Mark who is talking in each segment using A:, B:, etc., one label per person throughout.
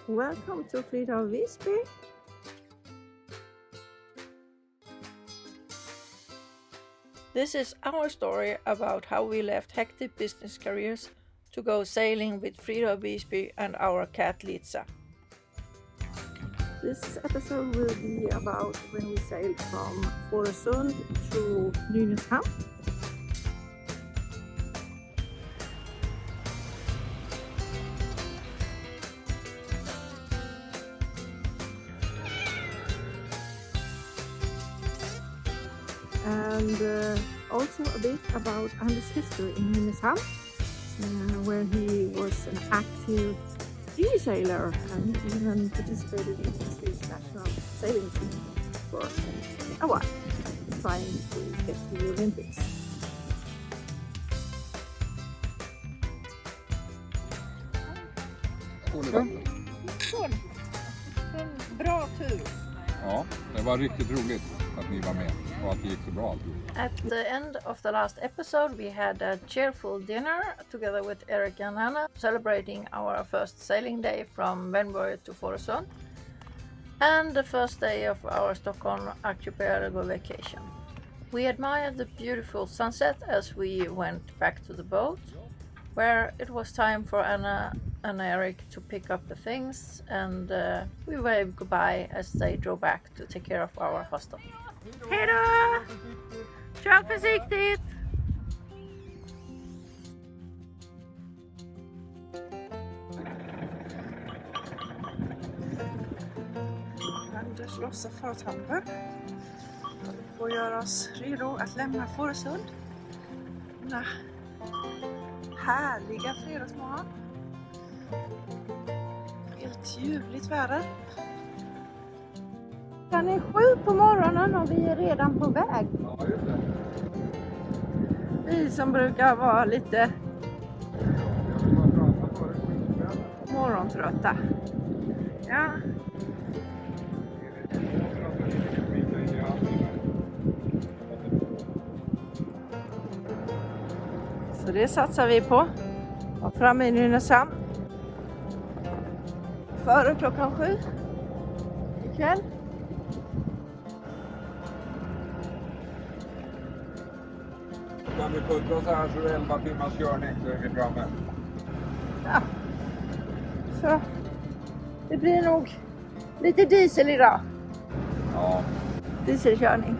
A: Welcome to Frida of Wisby. This is our story about how we left hectic business careers to go sailing with Frida of Wisby and our cat Litza. This episode will be about when we sailed from Fårösund to Nynäshamn. And also a bit about Anna's history in Nynäshamn, where he was an active sea sailor and even participated in the Swedish national sailing team for a while, trying to get to the Olympics. En bra tur.
B: Ja, det var riktigt roligt att ni var med och att det gick så bra.
A: At the end of the last episode we had a cheerful dinner together with Erik and Anna, celebrating our first sailing day from Wisby to Fårösund and the first day of our Stockholm archipelago vacation. We admired the beautiful sunset as we went back to the boat, where it was time for Anna and Erik to pick up the things, and we waved goodbye as they drove back to take care of our hostel. Hej då! Kör försiktigt! Anders lossar farthampen. Vi får göra oss redo att lämna Fårösund. Denna härliga fredagsmorgon. Helt ljuvligt väder. Den är 7 på morgonen och vi är redan på väg.
B: Ja, just det.
A: Vi som brukar vara lite morgontrötta. Ja. Så det satsar vi på. Var framme i Nynäshamn. Före klockan 7 ikväll.
B: Kan vi putta oss här så är det 11 timmars körning så är vi framme.
A: Ja. Så det blir nog lite diesel idag.
B: Ja.
A: Dieselkörning.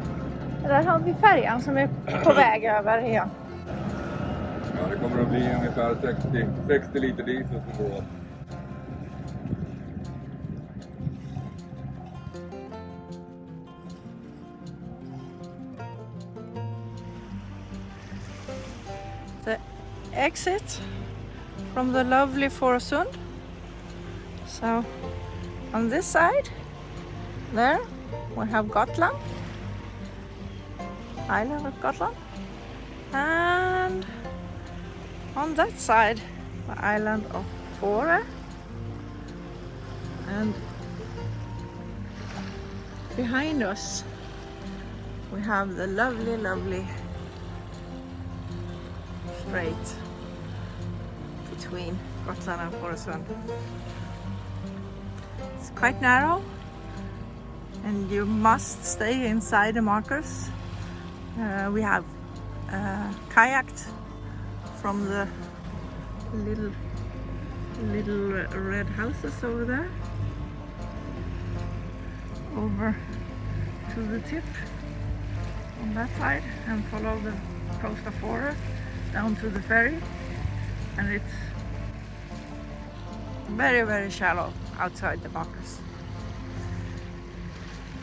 A: Där har vi färjan som är på väg över igen.
B: Ja, det kommer att bli ungefär 60 liter diesel som går.
A: The exit from the lovely Fårösund. So on this side, there we have Gotland, island of Gotland, and on that side the island of Fårö, and behind us we have the lovely strait between Gotland and Fårösund. It's quite narrow and you must stay inside the markers. We have kayaked from the little red houses over there over to the tip on that side and follow the coast of Fårö down to the ferry, and it's very shallow outside the markers.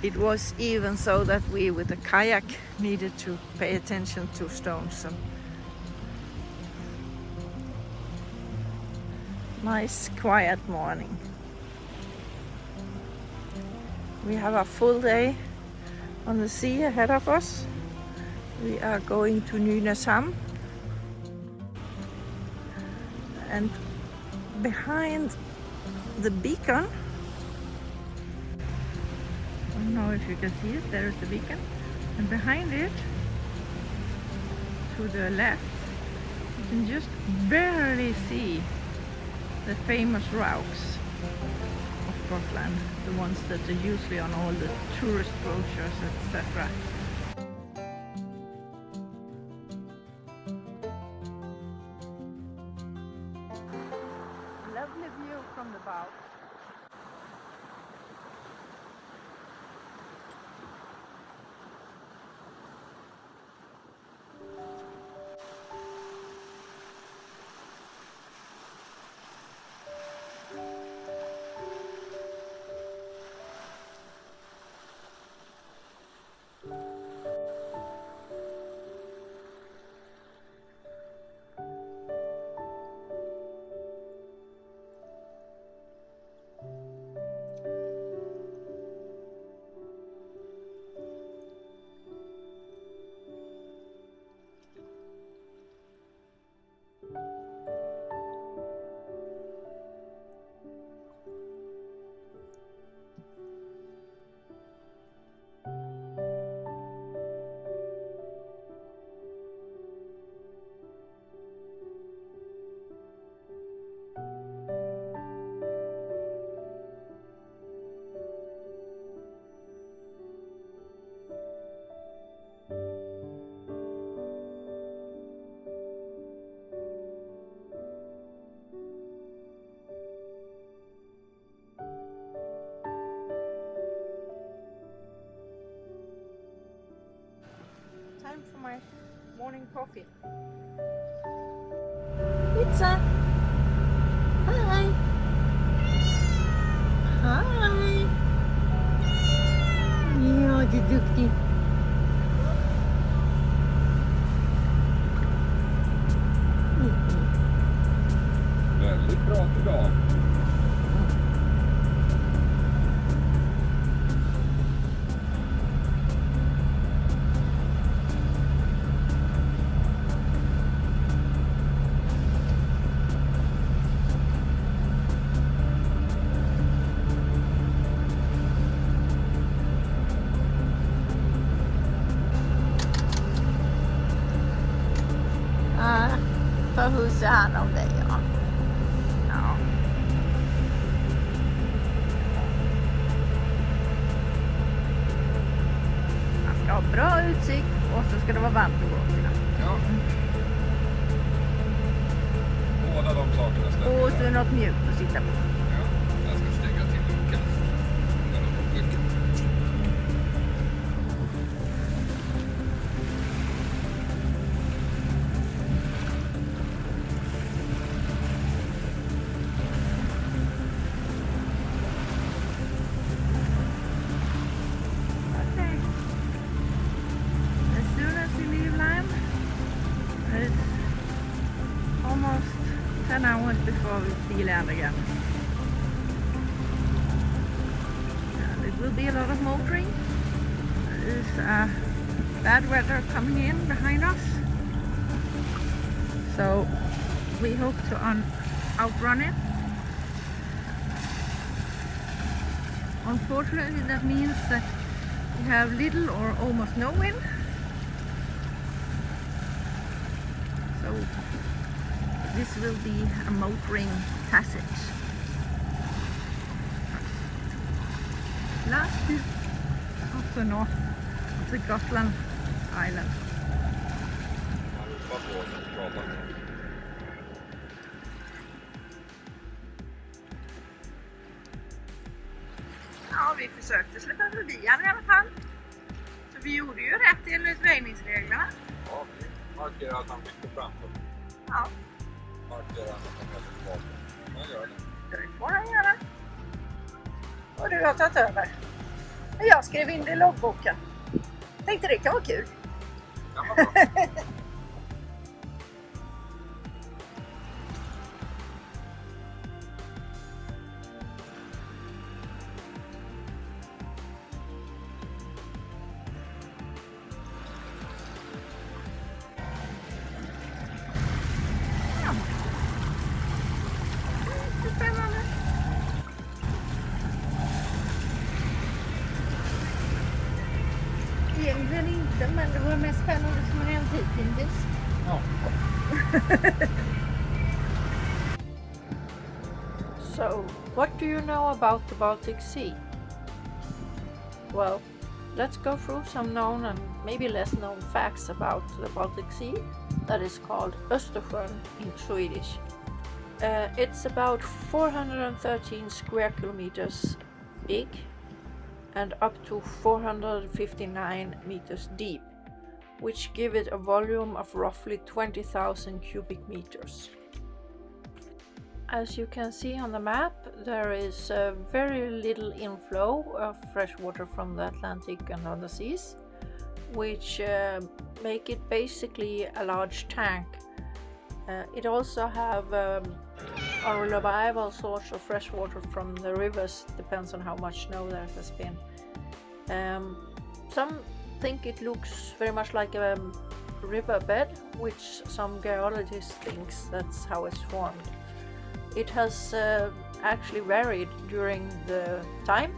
A: It was even so that we with the kayak needed to pay attention to stones. And nice quiet morning. We have a full day on the sea ahead of us. We are going to Nynäshamn, and behind the beacon, I don't know if you can see it, there is the beacon, and behind it to the left you can just barely see the famous rocks of Scotland, the ones that are usually on all the tourist brochures, etc. Lovely view from the bow. Time for my morning coffee. Litza! Hi! Hi! Ja, du är duktig.
B: Väldigt bra idag.
A: För huset hand om dig, ja. Ja. Man ska ha bra utsikt och så ska det vara varmt och gott.
B: Ja. Båda de sakerna stämmer.
A: Och så är det något mjukt att sitta på.
B: Ja, jag ska stänga till luckan.
A: Almost 10 hours before we see land again. And it will be a lot of motoring. There is bad weather coming in behind us. So we hope to outrun it. Unfortunately, that means that we have little or almost no wind. So this will be a motoring passage. Last is off the north of the Gotland island. Ja, vi försökte släppa förbi han i alla fall. Så vi gjorde ju rätt enligt vägningsreglerna.
B: Ja, vi markerar att han fick framför.
A: Ja.
B: Markerar att han är tillbaka. Man gör det.
A: Det får han göra. Och du har tagit över. Jag skrev in det i loggboken. Tänkte det kan vara kul.
B: Kan vara bra.
A: Egentligen inte, men det var mest spännande som har hänt hittills.
B: Ja.
A: So What do you know about the Baltic Sea? Well, let's go through some known and maybe less known facts about the Baltic Sea, that is called Östersjön in Swedish. It's about 413 square kilometers big and up to 459 meters deep, which give it a volume of roughly 20,000 cubic meters. As you can see on the map, there is very little inflow of fresh water from the Atlantic and other seas, which make it basically a large tank. It also have a reliable source of fresh water from the rivers, depends on how much snow there has been. Some think it looks very much like a riverbed, which some geologists think that's how it's formed. It has actually varied during the time.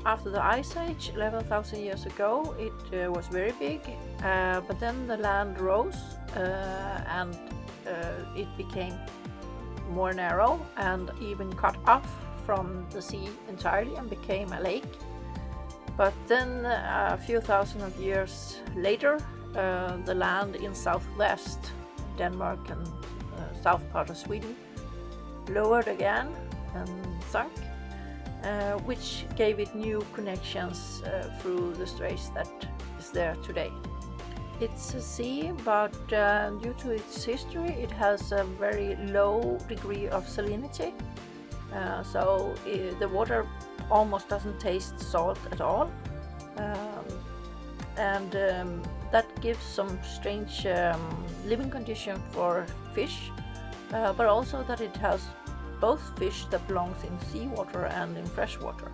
A: After the Ice Age, 11,000 years ago, it was very big, but then the land rose and it became more narrow and even cut off from the sea entirely and became a lake. But then a few thousand of years later, the land in southwest Denmark and south part of Sweden lowered again and sunk, which gave it new connections through the straits that is there today. It's a sea, but due to its history, it has a very low degree of salinity, so the water almost doesn't taste salt at all, and that gives some strange living condition for fish, but also that it has both fish that belongs in seawater and in freshwater.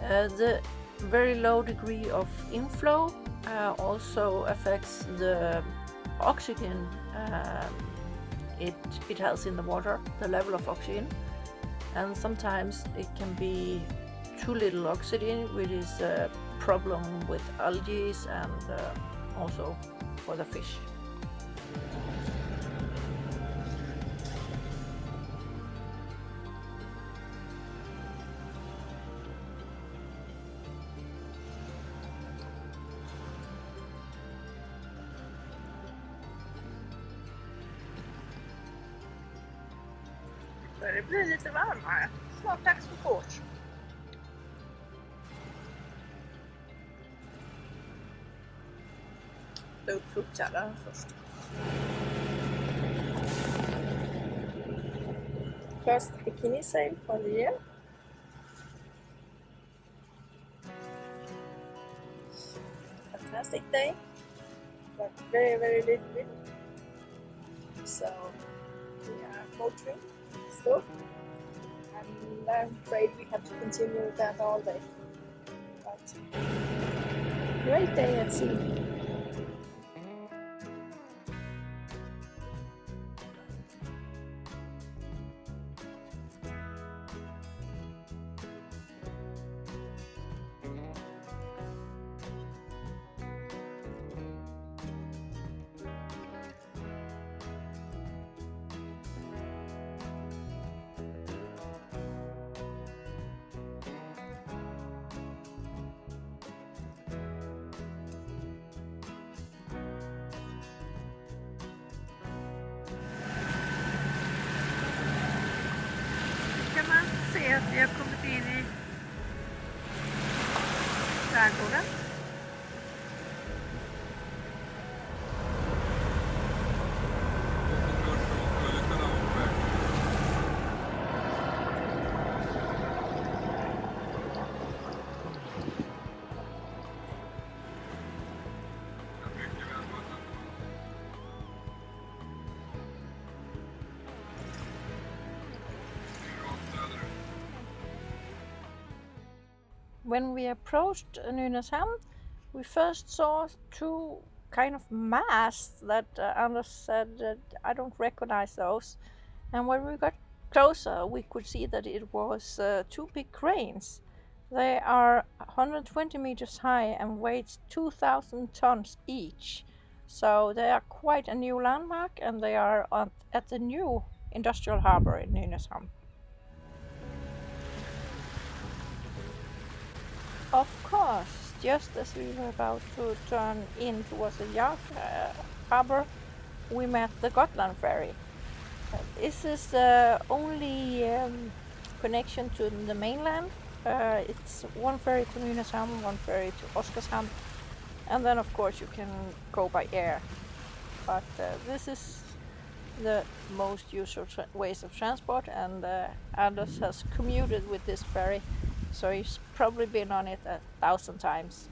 A: The very low degree of inflow also affects the oxygen it has in the water, the level of oxygen, and sometimes it can be too little oxygen, which is a problem with algae and also for the fish.
C: Det blir lite varmare. Snart dags för porch. Ta upp fruktkällaren först. First bikini sail for the year. Fantastic day, but very little wind. So we are motoring still, and I'm afraid we have to continue with that all day. But great day at sea. Att vi har kommit in i skärgården.
A: When we approached Nynäshamn, we first saw two kind of masts that Anders said that I don't recognize those. And when we got closer, we could see that it was two big cranes. They are 120 meters high and weigh 2,000 tons each. So they are quite a new landmark, and they are at the new industrial harbor in Nynäshamn. Of course, just as we were about to turn in towards the yacht harbor, we met the Gotland ferry. This is the only connection to the mainland. It's one ferry to Nynäshamn, one ferry to Oskarshamn, and then of course you can go by air. But this is the most usual ways of transport, and Anders has commuted with this ferry, so he's probably been on it 1,000 times.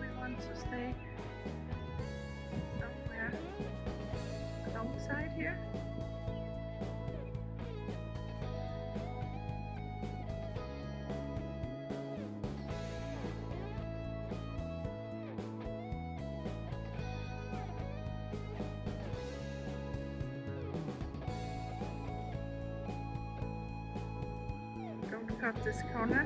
A: We want to stay somewhere alongside here. Don't cut this corner.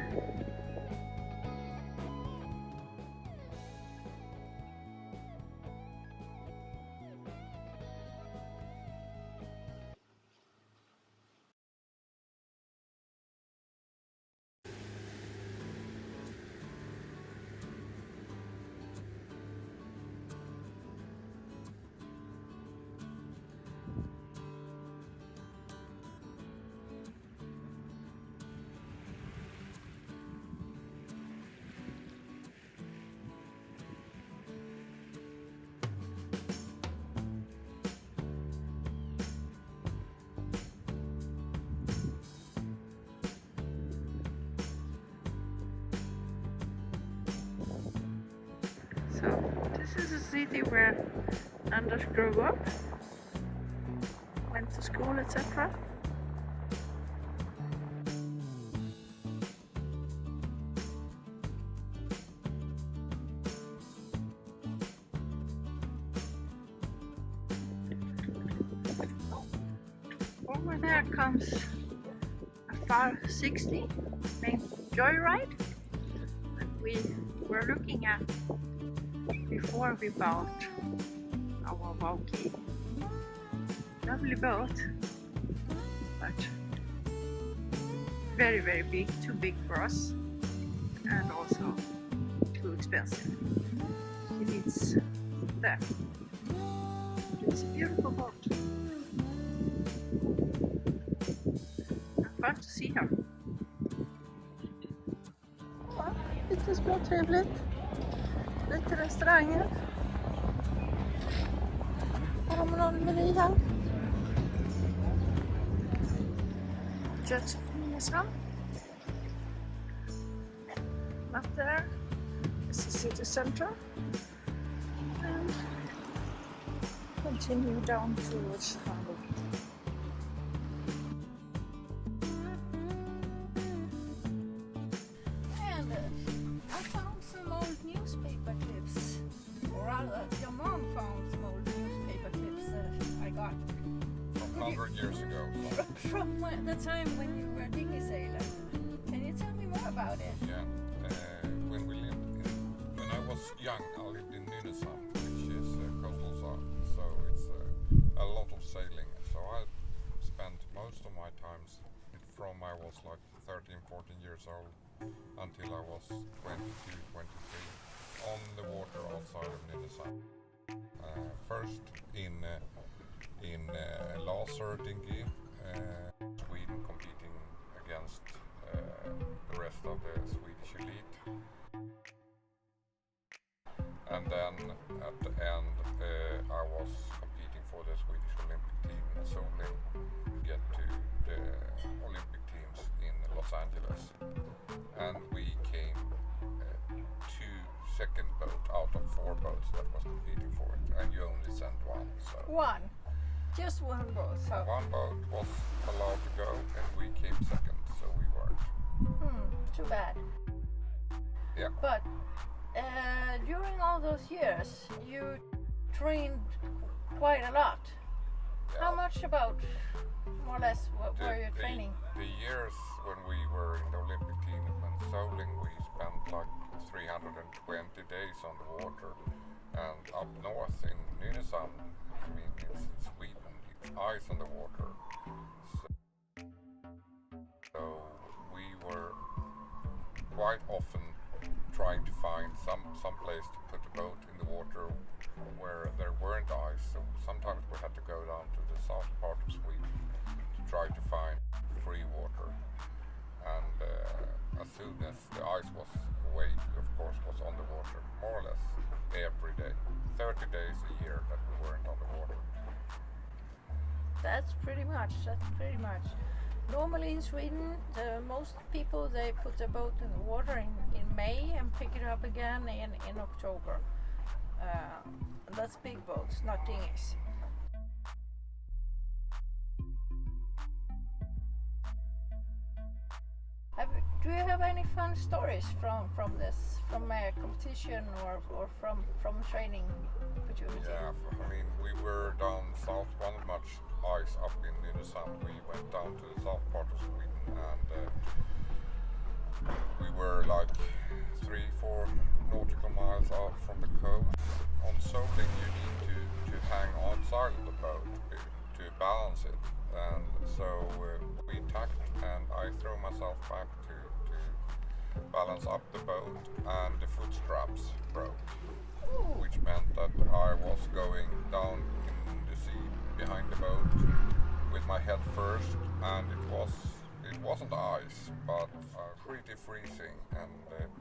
A: So this is a city where Anders grew up, went to school, etc. Over there comes a far 60 named Joyride that we were looking at before we bought our Valky. Lovely boat, but very, very big, too big for us, and also too expensive. She needs that. It's a beautiful boat. Fun to see her. Ja, lite småtrevligt. Lite restauranger. Här har man någon meny här. Church of Nynäshamn. Up there is the city center. And continue down towards Hamburg. And I found some old newspaper clips, or rather, your mom found some old newspaper clips that I got.
B: From 100 years ago.
A: From the time when you were dingy sailor. Can you tell me more about it?
B: Yeah, when I was young, I lived in Nynäshamn, which is coastal zone, so it's a lot of sailing. So I spent most of my times from I was
D: was like 13, 14 years old until I was 22, 23 on the water outside of Nynäshamn. First in laser dingy, Sweden competing against the rest of the Swedish elite. And then at the end I was competing for the Swedish Olympic team in Soling to get to the Olympic teams in Los Angeles. And we came second boat out of 4 boats that was competing for it, and you only sent one. So
A: One? Just one boat? So.
D: One boat was allowed to go and we came second, so we weren't.
A: Too bad.
D: Yeah.
A: But during all those years, you trained quite a lot.
D: Yeah.
A: How much about, more or less, what were you training?
D: The years when we were in the Olympic team in Soling, we spent like 320 days on the water. And up north in Nynäshamn, I mean, it's Sweden, it's ice on the water. So we were quite often trying to find some place to put the boat in the water where there weren't ice. So sometimes we had to go down to the south part of Sweden to try to find free water. And as soon as the ice was away, of course, was on the water, more or less every day. 30 days a year that we weren't on the water.
A: That's pretty much. Normally in Sweden, most people, they put the boat in the water in May and pick it up again in October. That's big boats, not dinghies. Do you have any fun stories from this, from a competition or from training opportunity?
D: Yeah, I mean, we were down south, wasn't much ice up in Nynäshamn. We went down to the south part of Sweden and we were like 3-4 nautical miles out from the coast. On Soling you need to hang outside of the boat to balance it, and so we tacked and I threw myself back to balance up the boat, and the foot straps broke.
A: Ooh.
D: Which meant that I was going down in the sea behind the boat with my head first, and it wasn't ice, but pretty freezing, and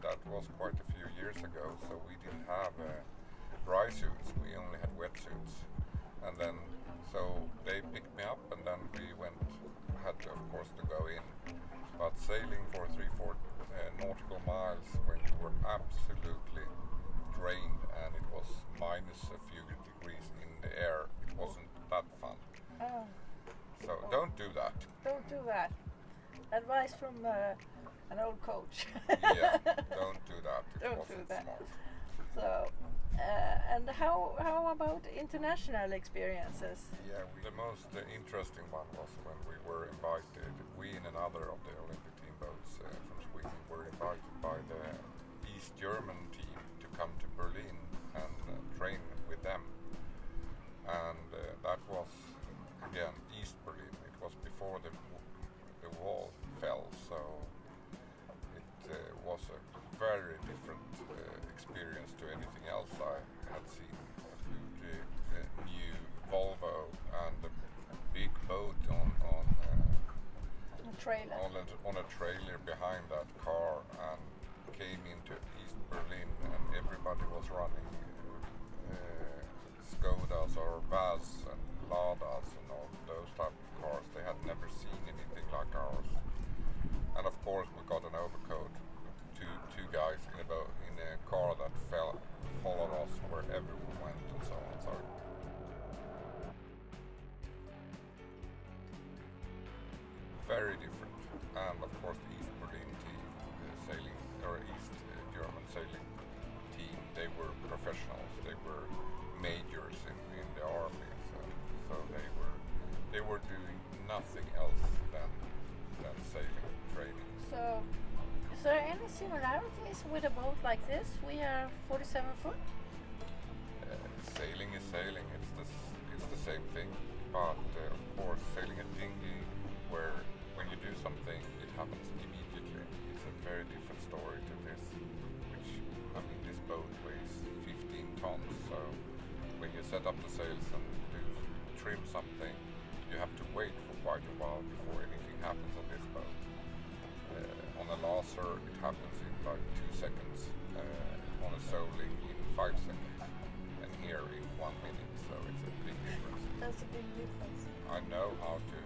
D: that was quite a few years ago, so we didn't have dry suits, we only had wetsuits. And then so they picked me up, and then we had to, of course, to go in. But sailing for 3-4 nautical miles when you were absolutely drained and it was minus a few degrees in the air, it wasn't that fun.
A: Oh.
D: So don't do that.
A: Don't do that. Advice from an old coach.
D: Yeah, don't do that. It
A: Don't do
D: wasn't
A: that.
D: smart.
A: So, and how about international experiences?
D: Yeah, the most interesting one was when we were invited, we and another of the Olympic team boats from Sweden were invited by the East German team to come to Berlin and train with them. And that was, again, East Berlin. It was before the wall fell, so it was a very different experience to anything else I had seen. The new Volvo and the big boat on
A: A trailer.
D: on a trailer behind that car, and came into East Berlin, and everybody was running Skodas or Vaz and Ladas and all those type of cars. They had never seen anything like ours. And of course we got an overcoat, two guys in a car that followed us wherever we went and so on. So very different. And of course the East Berlin team, East German sailing team, they were professionals. They were majors in the army. So they were doing nothing else than sailing training.
A: So, is there any similarities with a boat like this? We are 47 foot.
D: Sailing is sailing. It's the same thing. But of course, sailing a dinghy, where when you do something, it happens immediately. It's a very different story to this, which, I mean, this boat weighs 15 tons, so when you set up the sails and trim something, you have to wait for quite a while before anything happens on this boat. On a laser, it happens in like 2 seconds, on a soling in 5 seconds, and here in 1 minute, so it's a big difference.
C: That's a big difference.
D: I know how to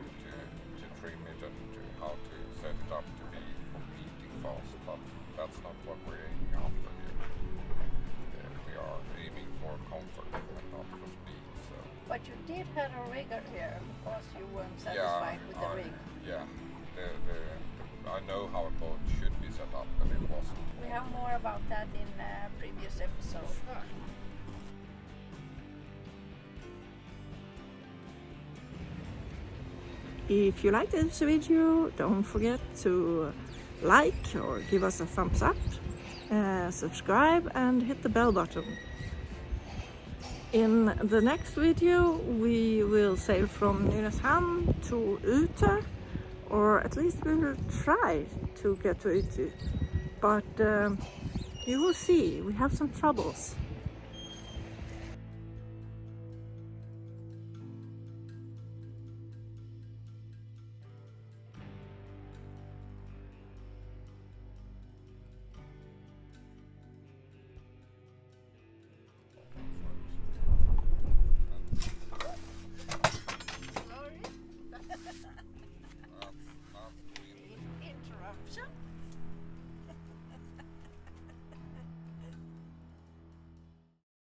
D: trim it and how to set it up to be competing fast, but that's not what we're aiming after here. We are aiming for comfort and not for speed. So.
A: But you did have a rigger here because you weren't satisfied with the rig.
D: Yeah, I know how a boat should be set up, and it wasn't.
A: We have more about that in previous episodes.
C: If you like this video, don't forget to like or give us a thumbs up, subscribe and hit the bell button. In the next video we will sail from Nynäshamn to Utö, or at least we will try to get to Utö, but you will see we have some troubles.